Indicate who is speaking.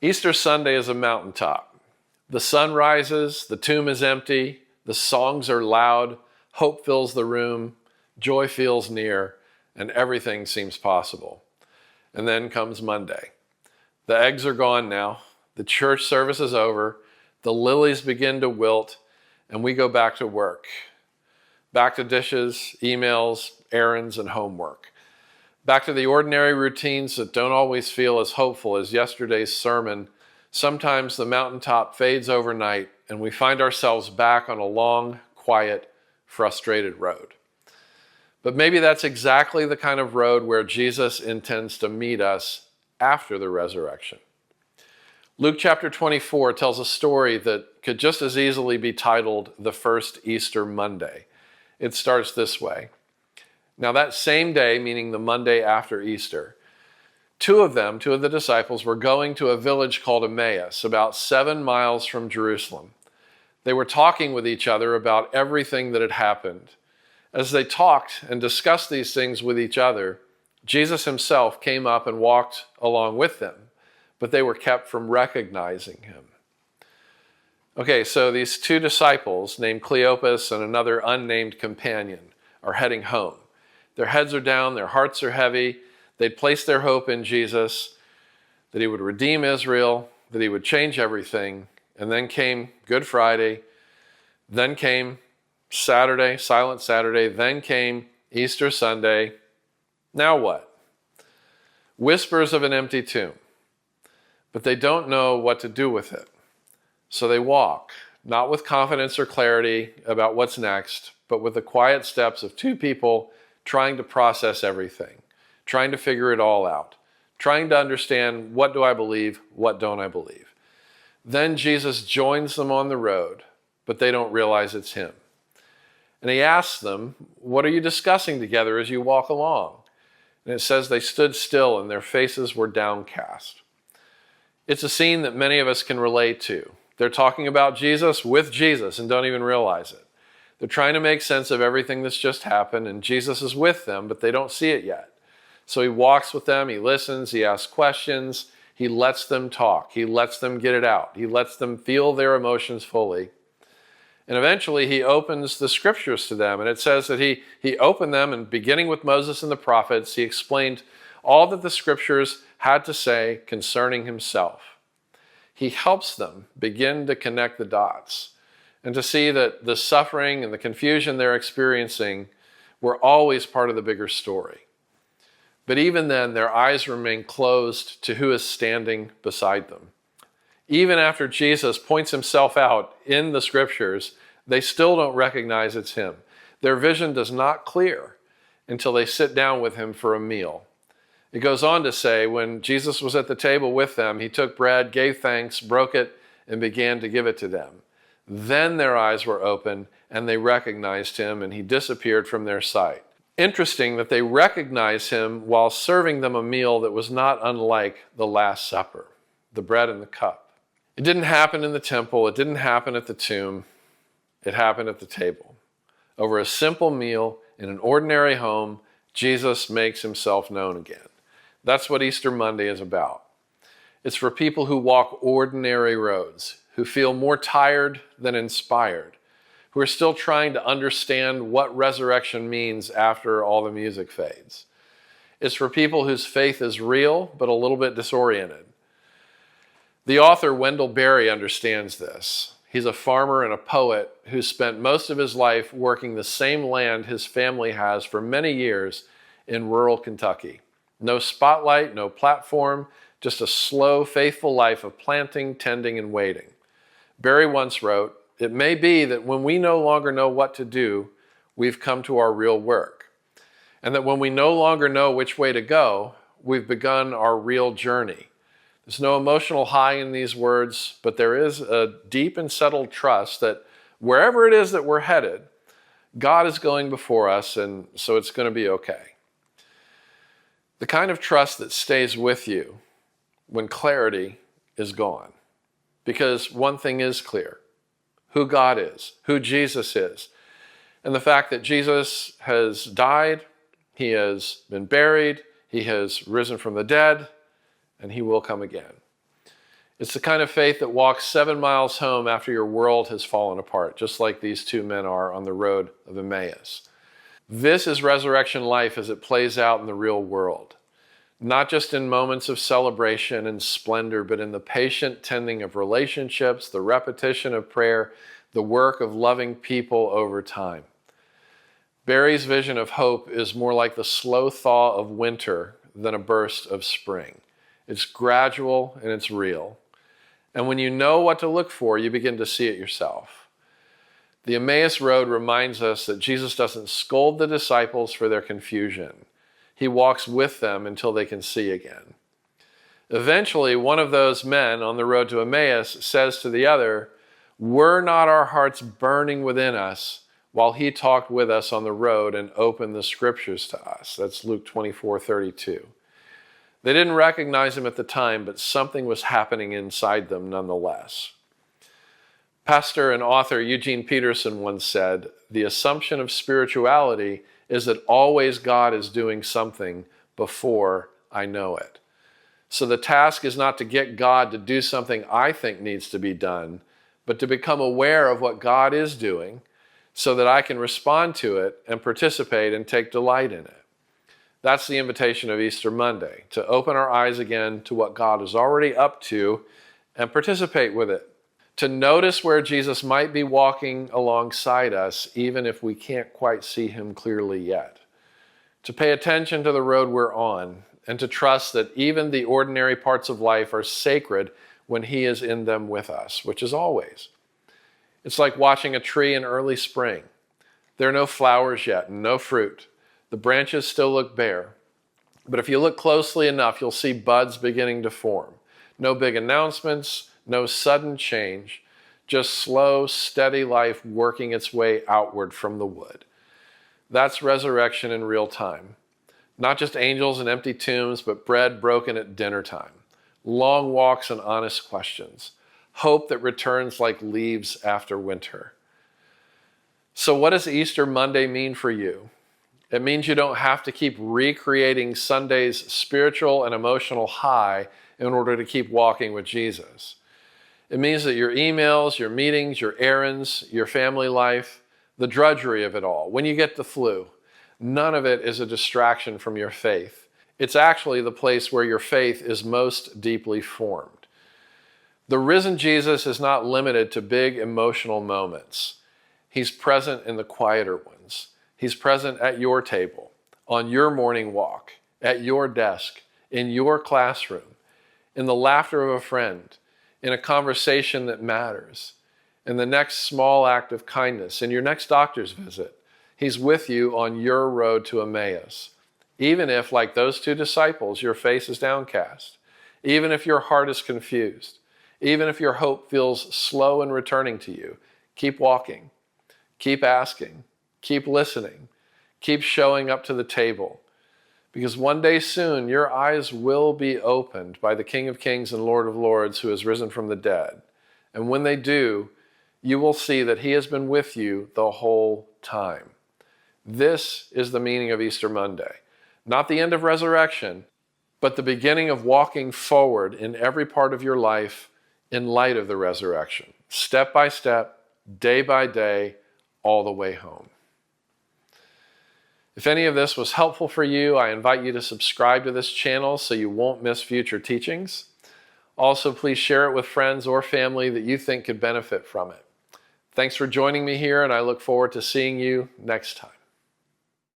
Speaker 1: Easter Sunday is a mountaintop. The sun rises, the tomb is empty, the songs are loud, hope fills the room, joy feels near, and everything seems possible. And then comes Monday. The eggs are gone now, the church service is over, the lilies begin to wilt, and we go back to work. Back to dishes, emails, errands, and homework. Back to the ordinary routines that don't always feel as hopeful as yesterday's sermon. Sometimes the mountaintop fades overnight and we find ourselves back on a long, quiet, frustrated road. But maybe that's exactly the kind of road where Jesus intends to meet us after the resurrection. Luke chapter 24 tells a story that could just as easily be titled The First Easter Monday. It starts this way. Now that same day, meaning the Monday after Easter, two of the disciples, were going to a village called Emmaus, about 7 miles from Jerusalem. They were talking with each other about everything that had happened. As they talked and discussed these things with each other, Jesus himself came up and walked along with them, but they were kept from recognizing him. Okay, so these two disciples, named Cleopas and another unnamed companion, are heading home. Their heads are down, their hearts are heavy. They'd placed their hope in Jesus, that he would redeem Israel, that he would change everything. And then came Good Friday, then came Saturday, Silent Saturday, then came Easter Sunday. Now what? Whispers of an empty tomb. But they don't know what to do with it. So they walk, not with confidence or clarity about what's next, but with the quiet steps of two people trying to process everything, trying to figure it all out, trying to understand, what do I believe, what don't I believe? Then Jesus joins them on the road, but they don't realize it's him. And he asks them, what are you discussing together as you walk along? And it says they stood still and their faces were downcast. It's a scene that many of us can relate to. They're talking about Jesus with Jesus and don't even realize it. They're trying to make sense of everything that's just happened, and Jesus is with them, but they don't see it yet. So he walks with them, he listens, he asks questions, he lets them talk, he lets them get it out, he lets them feel their emotions fully. And eventually he opens the scriptures to them, and it says that he opened them, and beginning with Moses and the prophets, he explained all that the scriptures had to say concerning himself. He helps them begin to connect the dots and to see that the suffering and the confusion they're experiencing were always part of the bigger story. But even then, their eyes remain closed to who is standing beside them. Even after Jesus points himself out in the scriptures, they still don't recognize it's him. Their vision does not clear until they sit down with him for a meal. It goes on to say, when Jesus was at the table with them, he took bread, gave thanks, broke it, and began to give it to them. Then their eyes were open, and they recognized him, and he disappeared from their sight. Interesting that they recognized him while serving them a meal that was not unlike the Last Supper, the bread and the cup. It didn't happen in the temple. It didn't happen at the tomb. It happened at the table. Over a simple meal in an ordinary home, Jesus makes himself known again. That's what Easter Monday is about. It's for people who walk ordinary roads, who feel more tired than inspired, who are still trying to understand what resurrection means after all the music fades. It's for people whose faith is real, but a little bit disoriented. The author Wendell Berry understands this. He's a farmer and a poet who spent most of his life working the same land his family has for many years in rural Kentucky. No spotlight, no platform, just a slow, faithful life of planting, tending, and waiting. Barry once wrote, "It may be that when we no longer know what to do, we've come to our real work. And that when we no longer know which way to go, we've begun our real journey." There's no emotional high in these words, but there is a deep and settled trust that wherever it is that we're headed, God is going before us, and so it's going to be okay. The kind of trust that stays with you when clarity is gone. Because one thing is clear, who God is, who Jesus is, and the fact that Jesus has died, he has been buried, he has risen from the dead, and he will come again. It's the kind of faith that walks 7 miles home after your world has fallen apart, just like these two men are on the road of Emmaus. This is resurrection life as it plays out in the real world. Not just in moments of celebration and splendor, but in the patient tending of relationships, the repetition of prayer, the work of loving people over time. Barry's vision of hope is more like the slow thaw of winter than a burst of spring. It's gradual and it's real. And when you know what to look for, you begin to see it yourself. The Emmaus Road reminds us that Jesus doesn't scold the disciples for their confusion. He walks with them until they can see again. Eventually, one of those men on the road to Emmaus says to the other, "Were not our hearts burning within us while he talked with us on the road and opened the scriptures to us?" That's Luke 24:32. They didn't recognize him at the time, but something was happening inside them nonetheless. Pastor and author Eugene Peterson once said, "The assumption of spirituality is that always God is doing something before I know it. So the task is not to get God to do something I think needs to be done, but to become aware of what God is doing so that I can respond to it and participate and take delight in it." That's the invitation of Easter Monday, to open our eyes again to what God is already up to and participate with it. To notice where Jesus might be walking alongside us, even if we can't quite see him clearly yet. To pay attention to the road we're on, and to trust that even the ordinary parts of life are sacred when he is in them with us, which is always. It's like watching a tree in early spring. There are no flowers yet and no fruit. The branches still look bare. But if you look closely enough, you'll see buds beginning to form. No big announcements, no sudden change, just slow, steady life working its way outward from the wood. That's resurrection in real time. Not just angels and empty tombs, but bread broken at dinner time. Long walks and honest questions. Hope that returns like leaves after winter. So what does Easter Monday mean for you? It means you don't have to keep recreating Sunday's spiritual and emotional high in order to keep walking with Jesus. It means that your emails, your meetings, your errands, your family life, the drudgery of it all, when you get the flu, none of it is a distraction from your faith. It's actually the place where your faith is most deeply formed. The risen Jesus is not limited to big emotional moments. He's present in the quieter ones. He's present at your table, on your morning walk, at your desk, in your classroom, in the laughter of a friend, in a conversation that matters, in the next small act of kindness, in your next doctor's visit. He's with you on your road to Emmaus. Even if, like those two disciples, your face is downcast, even if your heart is confused, even if your hope feels slow in returning to you, keep walking, keep asking, keep listening, keep showing up to the table. Because one day soon, your eyes will be opened by the King of Kings and Lord of Lords who has risen from the dead. And when they do, you will see that he has been with you the whole time. This is the meaning of Easter Monday. Not the end of resurrection, but the beginning of walking forward in every part of your life in light of the resurrection. Step by step, day by day, all the way home. If any of this was helpful for you, I invite you to subscribe to this channel so you won't miss future teachings. Also, please share it with friends or family that you think could benefit from it. Thanks for joining me here, and I look forward to seeing you next time.